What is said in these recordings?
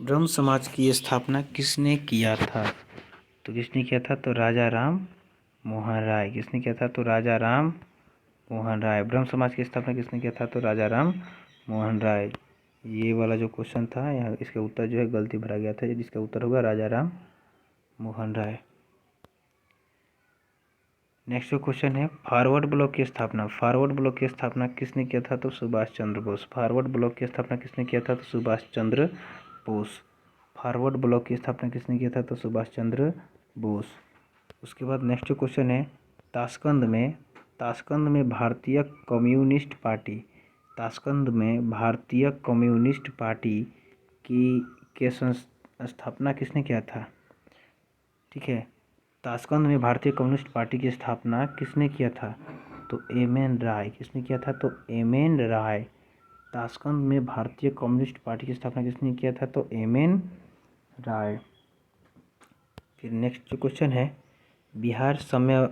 ब्रह्म समाज की स्थापना किसने किया था? तो किसने किया था? तो राजा राम मोहन राय। किसने किया था? तो राजा राम मोहन राय। ब्रह्म समाज की स्थापना किसने किया था? तो राजा राम मोहन राय। ये वाला जो क्वेश्चन था यहाँ इसका उत्तर जो है गलती भरा गया था, जिसका उत्तर होगा राजा राम मोहन राय। नेक्स्ट जो क्वेश्चन है, फॉरवर्ड ब्लॉक की स्थापना। फॉरवर्ड ब्लॉक की स्थापना किसने किया था? तो सुभाष चंद्र बोस। फॉरवर्ड ब्लॉक की स्थापना किसने किया था? तो सुभाष चंद्र बोस। फॉरवर्ड ब्लॉक की स्थापना किसने किया था? तो सुभाष चंद्र बोस। उसके बाद नेक्स्ट जो क्वेश्चन है, ताशकंद में भारतीय कम्युनिस्ट पार्टी। ताशकंद में भारतीय कम्युनिस्ट पार्टी की के स्थापना किसने किया था? ठीक है, ताशकंद में भारतीय कम्युनिस्ट पार्टी की स्थापना किसने किया था? तो एम.एन. राय। किसने किया था? तो एम.एन. राय। ताशकंद में भारतीय कम्युनिस्ट पार्टी की स्थापना किसने किया था? तो एम.एन. राय। फिर नेक्स्ट जो क्वेश्चन है, बिहार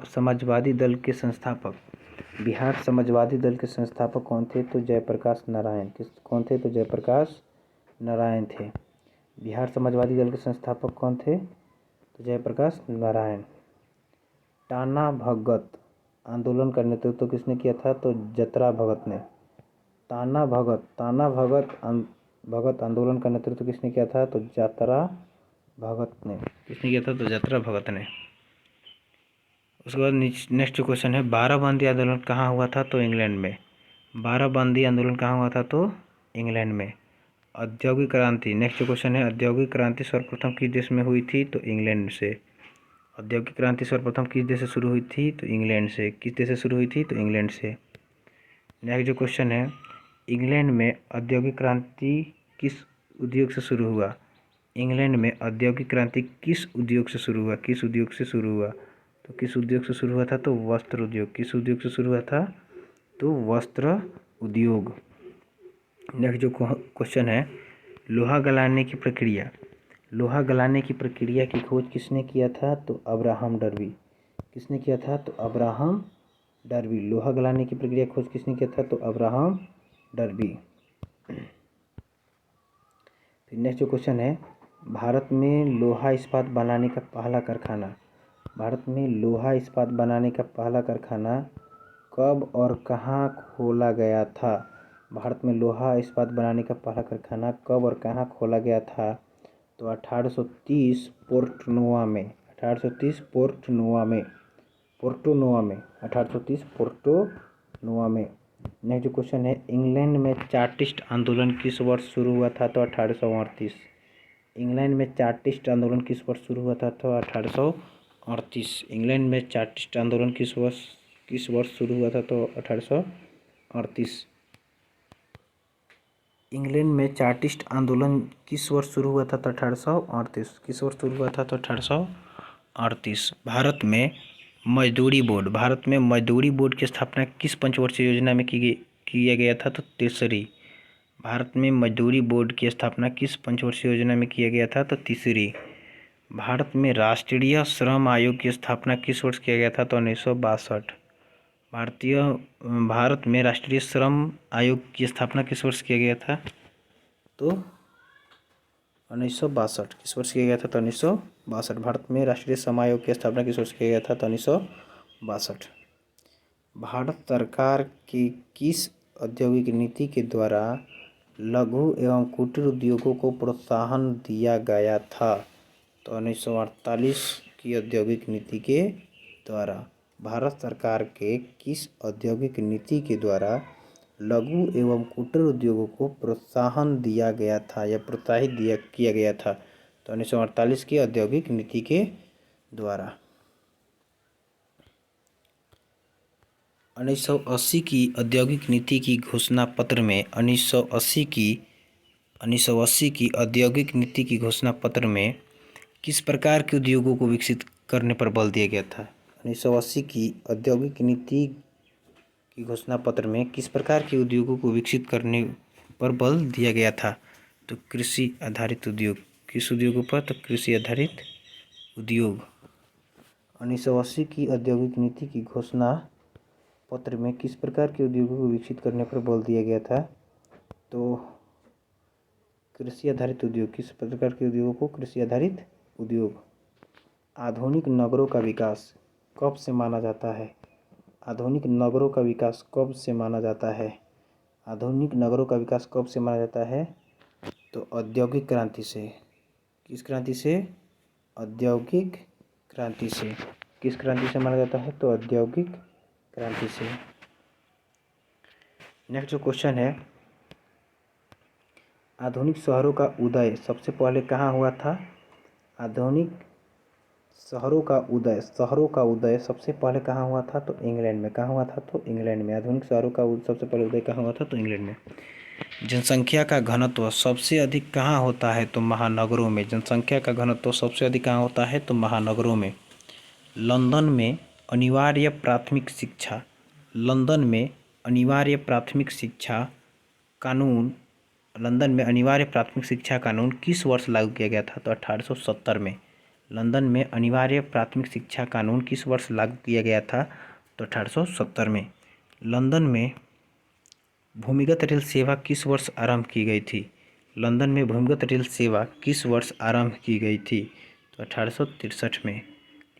समाजवादी दल के संस्थापक। बिहार समाजवादी दल के संस्थापक कौन थे? तो जयप्रकाश नारायण। कौन थे? तो जयप्रकाश नारायण थे। बिहार समाजवादी दल के संस्थापक कौन थे? तो जयप्रकाश नारायण। टाना भगत आंदोलन का नेतृत्व किसने किया था? तो जतरा भगत ने। टाना भगत आंदोलन का नेतृत्व किसने किया था? तो जतरा भगत ने। किसने किया था? तो जतरा भगत ने। उसके बाद नेक्स्ट क्वेश्चन है, बाराबंदी आंदोलन कहाँ हुआ था? तो इंग्लैंड में। बाराबंदी आंदोलन कहाँ हुआ था? तो इंग्लैंड में। औद्योगिक क्रांति। नेक्स्ट क्वेश्चन है, औद्योगिक क्रांति सर्वप्रथम किस देश में हुई थी? तो इंग्लैंड से। औद्योगिक क्रांति सर्वप्रथम किस देश से शुरू हुई थी? तो इंग्लैंड से। किस देश से शुरू हुई थी? तो इंग्लैंड से। नेक्स्ट जो क्वेश्चन है, इंग्लैंड में औद्योगिक क्रांति किस उद्योग से शुरू हुआ? इंग्लैंड में औद्योगिक क्रांति किस उद्योग से शुरू हुआ? किस उद्योग से शुरू हुआ? तो किस उद्योग से शुरू हुआ था? तो वस्त्र उद्योग। किस उद्योग से शुरू हुआ था? तो वस्त्र उद्योग। नेक्स्ट जो क्वेश्चन है, लोहा गलाने की प्रक्रिया। लोहा गलाने की प्रक्रिया की खोज किसने किया था? तो अब्राहम डर्बी। किसने किया था? तो अब्राहम डर्बी। लोहा गलाने की प्रक्रिया खोज किसने किया था? तो अब्राहम डर्बी। फिर नेक्स्ट जो क्वेश्चन है, भारत में लोहा इस्पात बनाने का पहला कारखाना। भारत में लोहा इस्पात बनाने का पहला कारखाना कब और कहाँ खोला गया था? भारत में लोहा इस्पात बनाने का पहला कारखाना कब और कहाँ खोला गया था? तो 1830 पोर्टनोवा में। 1830 पोर्टनोवा में। 1830 पोर्टनोवा में। नेक्स्ट जो क्वेश्चन है, इंग्लैंड में चार्टिस्ट आंदोलन किस वर्ष शुरू हुआ था? तो 1838। इंग्लैंड में चार्टिस्ट आंदोलन किस वर्ष शुरू हुआ था? तो 1838। इंग्लैंड में चार्टिस्ट आंदोलन किस वर्ष शुरू हुआ था? तो 1838। इंग्लैंड में चार्टिस्ट आंदोलन किस वर्ष शुरू हुआ था? तो 1838। किस वर्ष शुरू हुआ था? तो 1838। भारत में मजदूरी बोर्ड की स्थापना किस पंचवर्षीय योजना में किया गया था? तो तीसरी। भारत में मजदूरी बोर्ड की स्थापना किस पंचवर्षीय योजना में किया गया था? तो तीसरी। भारत में राष्ट्रीय श्रम आयोग की स्थापना किस वर्ष किया गया था? तो 1962। भारत में राष्ट्रीय श्रम आयोग की स्थापना किस वर्ष किया गया था? तो 1962। किस वर्ष किया गया था? तो 1962। भारत में राष्ट्रीय श्रम आयोग की स्थापना किस वर्ष किया गया था? तो 1962। भारत सरकार की किस औद्योगिक नीति के द्वारा लघु एवं कुटीर उद्योगों को प्रोत्साहन दिया गया था? तो 1948 की औद्योगिक नीति के द्वारा। भारत सरकार के किस औद्योगिक नीति के द्वारा लघु एवं कुटीर उद्योगों को प्रोत्साहन दिया गया था या किया गया था? तो 1948 की औद्योगिक नीति के द्वारा। 1980 की औद्योगिक नीति की घोषणा पत्र में 1980 की औद्योगिक नीति की घोषणा पत्र में किस प्रकार के उद्योगों को विकसित करने पर बल दिया गया था? 1980 की औद्योगिक नीति की घोषणा पत्र में किस प्रकार के उद्योगों को विकसित करने पर बल दिया गया था? तो कृषि आधारित उद्योग। किस उद्योगों पर? तो कृषि आधारित उद्योग। 1980 की औद्योगिक नीति की घोषणा पत्र में किस प्रकार के उद्योगों को विकसित करने पर बल दिया गया था? तो कृषि आधारित उद्योग, किस प्रकार के उद्योगों को? कृषि आधारित उद्योग। आधुनिक नगरों का विकास कब से माना जाता है? आधुनिक नगरों का विकास कब से माना जाता है? आधुनिक नगरों का विकास कब से माना जाता है? तो औद्योगिक क्रांति से। किस क्रांति से? औद्योगिक क्रांति से। किस क्रांति से माना जाता है? तो औद्योगिक क्रांति से। नेक्स्ट जो क्वेश्चन है, आधुनिक शहरों का उदय सबसे पहले कहाँ हुआ था? आधुनिक शहरों का उदय सबसे पहले कहाँ हुआ था? तो इंग्लैंड में। कहाँ हुआ था? तो इंग्लैंड में। आधुनिक शहरों का सबसे पहले उदय कहाँ हुआ था? तो इंग्लैंड में। जनसंख्या का घनत्व सबसे अधिक कहाँ होता है? तो महानगरों में। जनसंख्या का घनत्व सबसे अधिक कहाँ होता है? तो महानगरों में। लंदन में अनिवार्य प्राथमिक शिक्षा, लंदन में अनिवार्य प्राथमिक शिक्षा कानून, लंदन में अनिवार्य प्राथमिक शिक्षा कानून किस वर्ष लागू किया गया था? तो 1870 में। लंदन में अनिवार्य प्राथमिक शिक्षा कानून किस वर्ष लागू किया गया था? तो 1870 में। लंदन में भूमिगत रेल सेवा किस वर्ष आरंभ की गई थी? लंदन में भूमिगत रेल सेवा किस वर्ष आरंभ की गई थी? तो 1863 में।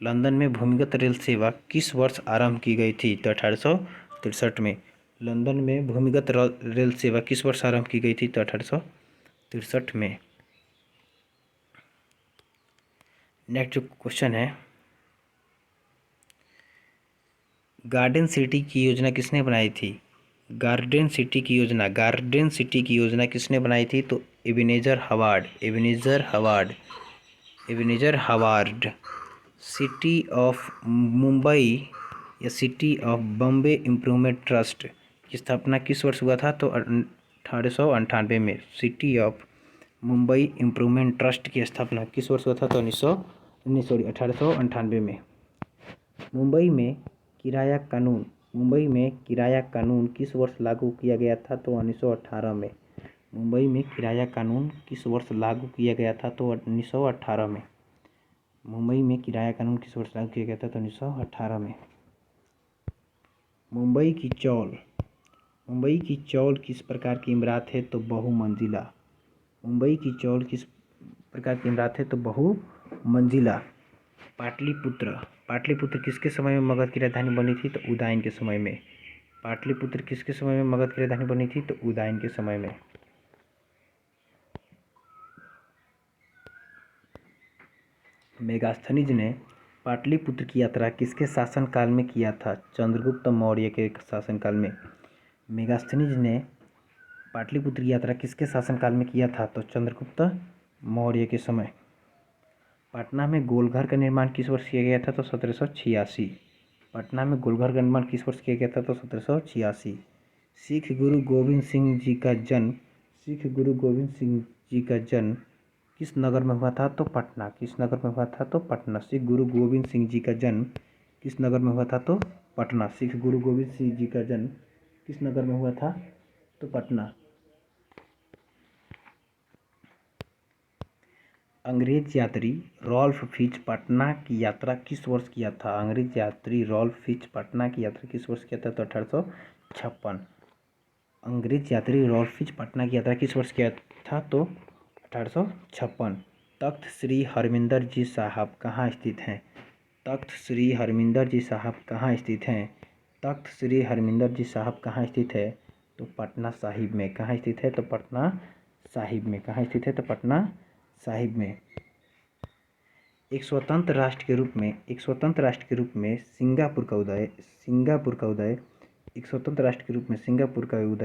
लंदन में भूमिगत रेल सेवा किस वर्ष आरंभ की गई थी? तो 1863 में। लंदन में भूमिगत रेल सेवा किस वर्ष आरंभ की गई थी? तो 1863 में। नेक्स्ट जो क्वेश्चन है, गार्डन सिटी की योजना किसने बनाई थी? गार्डन सिटी की योजना किसने बनाई थी? तो Ebenezer Howard. City of Mumbai या city of Bombay improvement trust की स्थापना किस वर्ष हुआ था? तो 1898 में। City of Mumbai improvement trust की स्थापना किस वर्ष हुआ था? तो 1898 में। मुंबई में किराया कानून किस वर्ष लागू किया गया था? तो 1918 में। मुंबई में किराया कानून किस वर्ष लागू किया गया था? तो 1918 में। मुंबई में किराया कानून किस वर्ष लागू किया गया था? तो 1918 में। मुंबई की चौल किस प्रकार की इमारत है? तो बहुमंजिला। मुंबई की चौल किस प्रकार की इमारत है? तो बहुमंजिला। पाटलिपुत्र किसके समय में मगध की राजधानी बनी थी? तो उदयन के समय में। पाटलिपुत्र किसके समय में मगध की राजधानी बनी थी? तो उदयन के समय में। मेगास्थनीज ने पाटलिपुत्र की यात्रा किसके शासनकाल में किया था? चंद्रगुप्त मौर्य के शासनकाल में। मेगास्थनीज ने पाटलिपुत्र की यात्रा किसके शासनकाल में किया था? तो चंद्रगुप्त मौर्य के समय। पटना में गोलघर का निर्माण किस वर्ष किया गया था? तो 1786। पटना में गोलघर का निर्माण किस वर्ष किया गया था? तो 1786। सिख गुरु गोविंद सिंह जी का जन्म किस नगर में हुआ था? तो पटना। किस नगर में हुआ था? तो पटना। सिख गुरु गोविंद सिंह जी का जन्म किस नगर में हुआ था? तो पटना। सिख गुरु गोविंद सिंह जी का जन्म किस नगर में हुआ था? तो पटना। अंग्रेज यात्री रॉल्फ फिच पटना की यात्रा किस वर्ष किया था? अंग्रेज यात्री रॉल्फ फिच पटना की यात्रा किस वर्ष किया था? तो 1856। अंग्रेज यात्री रॉल्फ फिच पटना की यात्रा किस वर्ष किया था? तो 1856। तख्त श्री हरमिंदर जी साहब कहाँ स्थित हैं? तख्त श्री हरमिंदर जी साहब कहाँ स्थित हैं? तख्त श्री हरमिंदर जी साहब कहाँ स्थित है? तो पटना साहिब में। कहाँ स्थित है? तो पटना साहिब में। कहाँ स्थित है? तो पटना साहिब में। एक स्वतंत्र राष्ट्र के रूप में सिंगापुर का उदय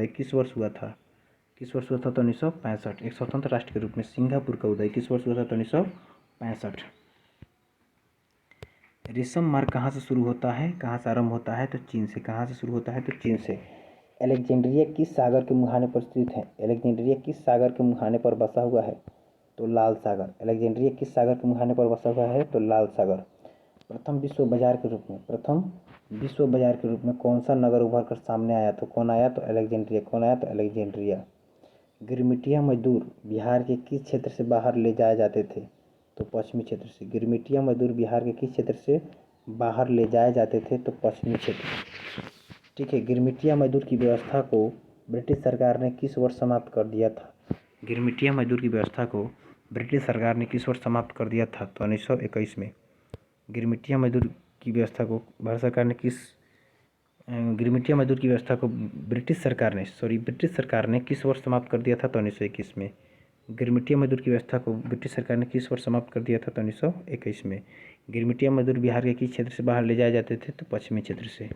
किस वर्ष हुआ था? तो 1965। एक स्वतंत्र राष्ट्र के रूप में सिंगापुर का उदय किस वर्ष हुआ था? तो 1965। रेशम मार्ग कहाँ से शुरू होता है? कहाँ से आरंभ होता है? तो चीन से। कहाँ से शुरू होता है? तो चीन से। अलेक्जेंड्रिया किस सागर के मुहाने पर स्थित है? अलेक्जेंड्रिया किस सागर के मुहाने पर बसा हुआ है? तो लाल सागर। अलेक्जेंड्रिया किस सागर के मुहाने पर बसा हुआ है? तो लाल सागर। प्रथम विश्व बाजार के रूप में कौन सा नगर उभर कर सामने आया? तो कौन आया? तो अलेक्जेंड्रिया। कौन आया? तो अलेक्जेंड्रिया। गिरमिटिया मजदूर बिहार के किस क्षेत्र से बाहर ले जाए जाते थे? तो पश्चिमी क्षेत्र से। गिरमिटिया मजदूर बिहार के किस क्षेत्र से बाहर ले जाए जाते थे? तो पश्चिमी क्षेत्र। ठीक है। गिरमिटिया मजदूर की व्यवस्था को ब्रिटिश सरकार ने किस वर्ष समाप्त कर दिया था? गिरमिटिया मजदूर की व्यवस्था को ब्रिटिश सरकार ने किस वर्ष समाप्त कर दिया था? तो 1921 में। गिरमिटिया मजदूर की व्यवस्था को भारत सरकार ने गिरमिटिया मजदूर की व्यवस्था को ब्रिटिश सरकार ने किस वर्ष समाप्त कर दिया था? तो 1921 में। गिरमिटिया मजदूर की व्यवस्था को ब्रिटिश सरकार ने किस वर्ष समाप्त कर दिया था? तो 1921 में। गिरमिटिया मजदूर बिहार के किस क्षेत्र से बाहर ले जाए जाते थे? तो पश्चिमी क्षेत्र से।